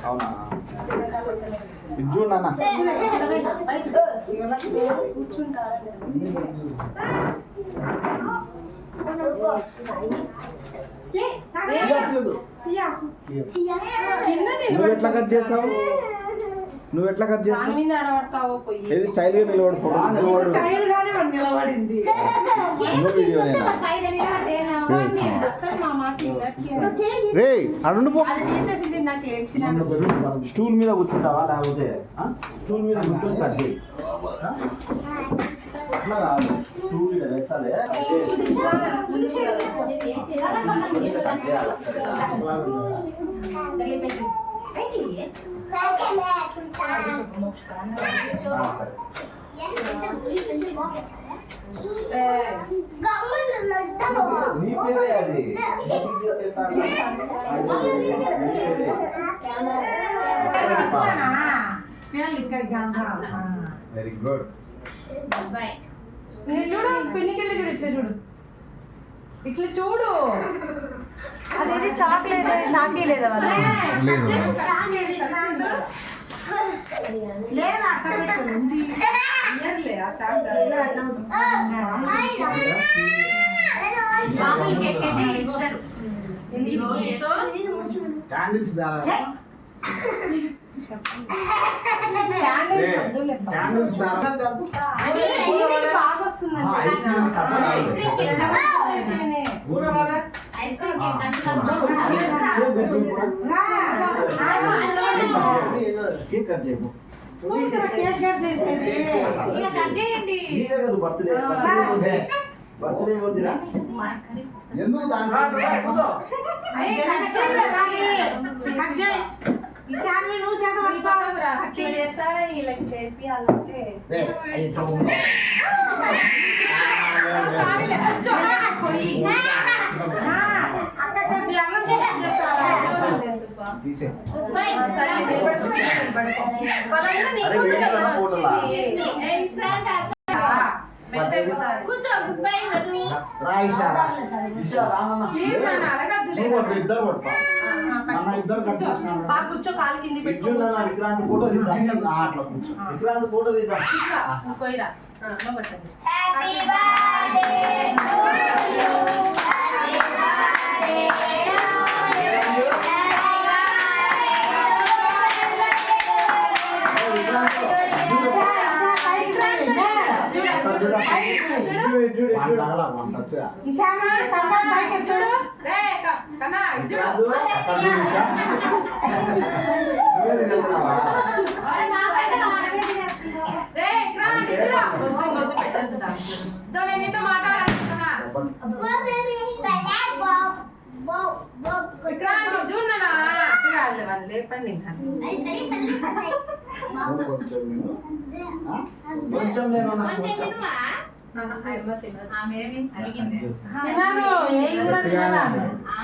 అవునా ఇది చూడు నాన్న నువ్వు ఎట్లా కట్ చేస్తావు ఏది స్టైల్ గా నిలబడు ఫోటో స్టూల్ మీద కూర్చుంటావా లేకపోతే స్టూల్ మీద కూర్చొని కట్ చేయి అట్లా రాదు స్టూల్ మీద వేసాలే వెరీ గుడ్ చూడు పిన్నికెళ్ళి చూడు ఇట్లా చూడు ఇట్లా చూడు అదేది చాక్లెట్ చాకీ లేదా లేదా అట్లా పెట్టుకుంది క్యాండిల్స్ బర్త్డే వద్దురా ఎందుకు నువ్వు చేస్తారా వీళ్ళకి చేపియాలంటే కూర్చో కాలు కింది పెట్టు విక్రాంత్ ఫోటో తీద్దాం అట్లా కూర్చో విక్రాంత్ ఫోటో తీద్దాం ఇంకోయిరా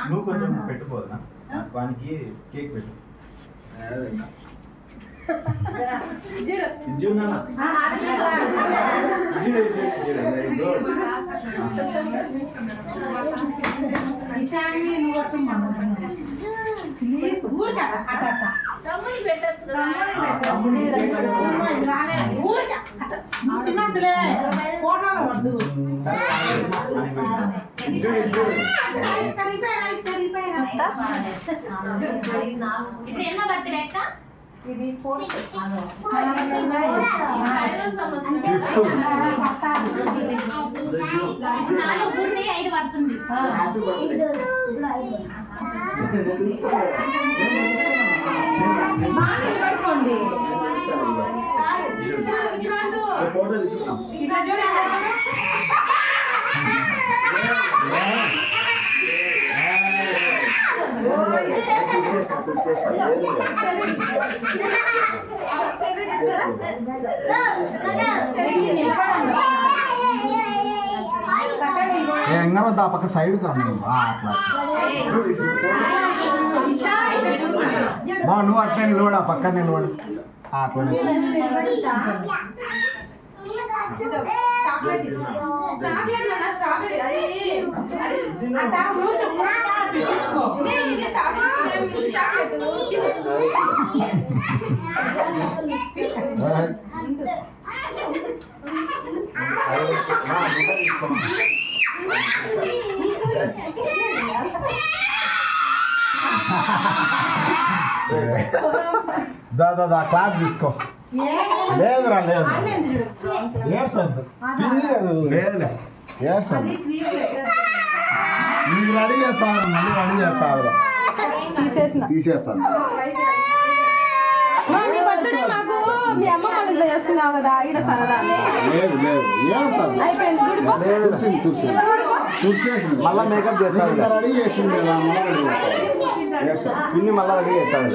నువ్వు కొంచెం పెట్టుకోదా వానికి కేక్ పెట్టు ఇది పడుకోండి ఫోటో తీసుకున్నాం ఎంగా ఆ పక్క సైడ్ కా అట్లా బా నువ్వు అట్లా నిలబడు ఆ పక్క నిలబడు అట్లా చాక్లెట్ నా స్ట్రాబెరీ అది దా క్లాస్ తీసుకో. లేదురా లేదు ఏడ్చొద్దు పిన్ని లేదు లేదులే ఏడ్చొద్దు. నీకు రెడీ చేస్తాను మళ్ళీ రెడీ చేస్తాను తీసేస్తాను. మాకు మీ అమ్మ వాళ్ళ చేస్తున్నావు కదా ఇక్కడ సరదా లేదు లేదు ఏడ్చొద్దు. అయిపోయింది తుడిచింది తుడిచేసింది మళ్ళా మేకప్ చేస్తాను రెడీ చేసింది కదా మళ్ళీ రెడీ చేస్తాను. పిన్ని మళ్ళా రెడీ చేస్తాను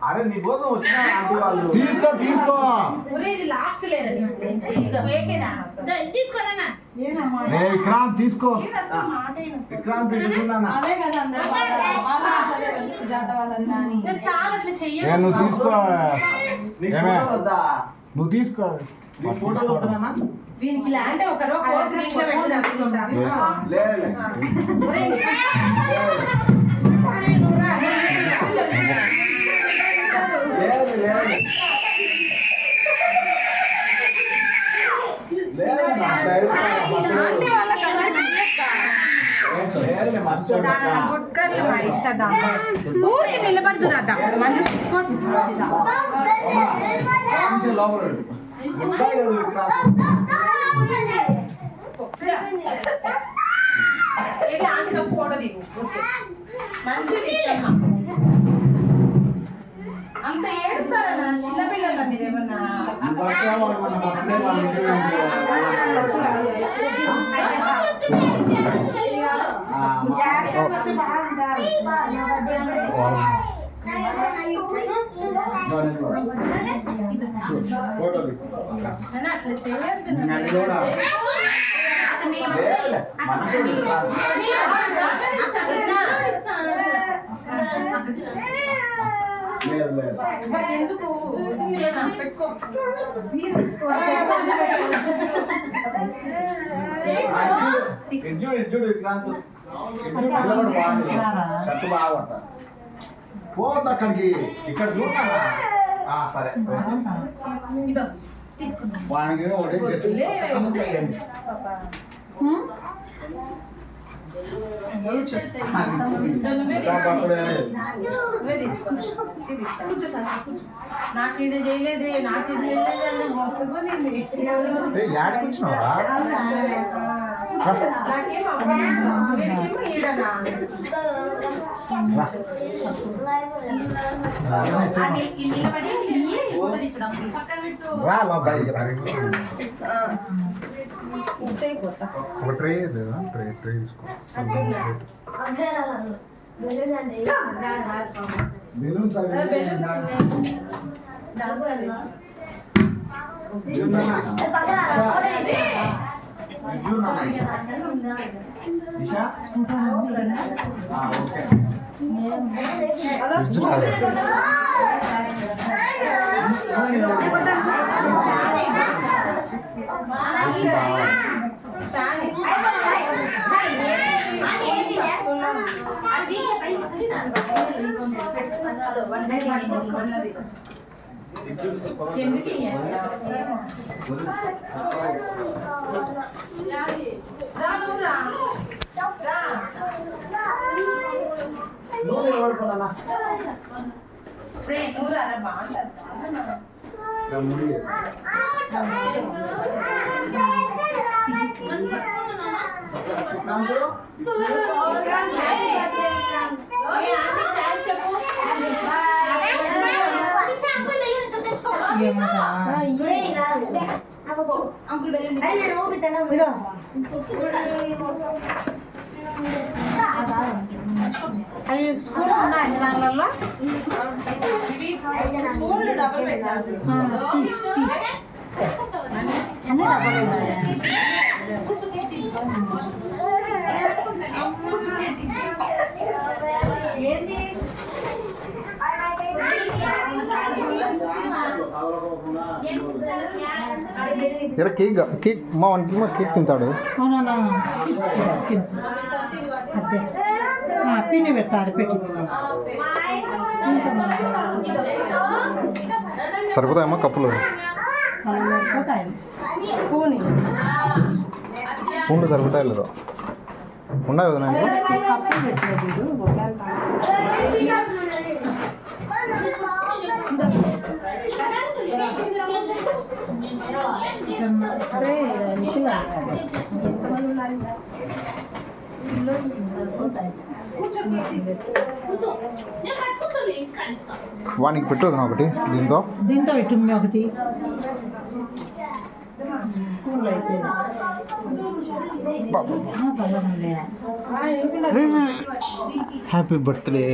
అరే నీ కోసం వచ్చిన ఆంటీ వాళ్ళు తీసుకో తీసుకో. లాస్ట్ లేదండి విక్రాంత్ తీసుకో. విక్రాంత్ తింటున్నానా అదే కదా అందరూ సుజాత వాళ్ళని కానీ చాలా అట్లా చెయ్యాలి. నువ్వు తీసుకో. నీకు ఏమే? ఫోటో వద్దా నువ్వు తీసుకో. నీకు ఫోటోలు వద్దునా వీనికి ల్యాండ్ ఒకరు కోర్స్ ఇంట్లో పెట్టి చేస్తుంటారు. లేదు లేదు లేదు ఆంటీ వాళ్ళకి అందరికీ ఊరికి నిలబడుతున్నా మళ్ళీ ఫోటో దిగు మంచిది అంత ఏడుస్తారా చిన్నపిల్లల మీరేమన్నా అట్లా ఎందుకు పెట్టుకో విక్రాంత్ షర్ట్ బాగా పడతాను పోత అక్కడికి. ఇక్కడ చూడనా సరే వానికి ఒకటి నాకు ఇది చేయలేదే నాకు ఇది చేయలేదు యాడికి వచ్చినావా? రా బయటికి రా. ఒక ట్రే ట్రే ట్రే తీసుకో. బెలూన్స్ ఇషా ఓకే అంకుల్ అవి స్పూన్ ఉన్నాయి దానివల్ల స్పూన్లు డబ్బులు పెట్టాలి అన్నీ డబ్బులు ఏంది ఇలా కేక్ మా వానికి మా కేక్ తింటాడు. అవునా అదే పిండి పెట్టాలి పెట్టి సరిపోతాయమ్మా కప్పులు? స్పూన్ స్పూన్లు సరిపోతాయి లేదా? ఉన్నాయి కదా నాకు కప్పులు పెట్టలేదు వానికి పెట్టదు ఒకటి దీంతో దీంతో పెట్టు ఒకటి స్కూల్లో అయితే హ్యాపీ బర్త్డే.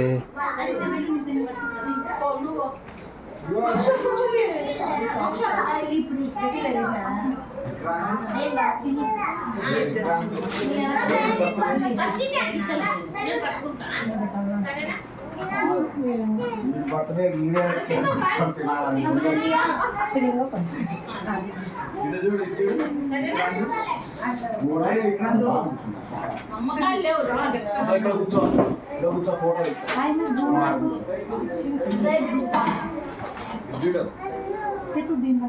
పెట్టు దీన్ని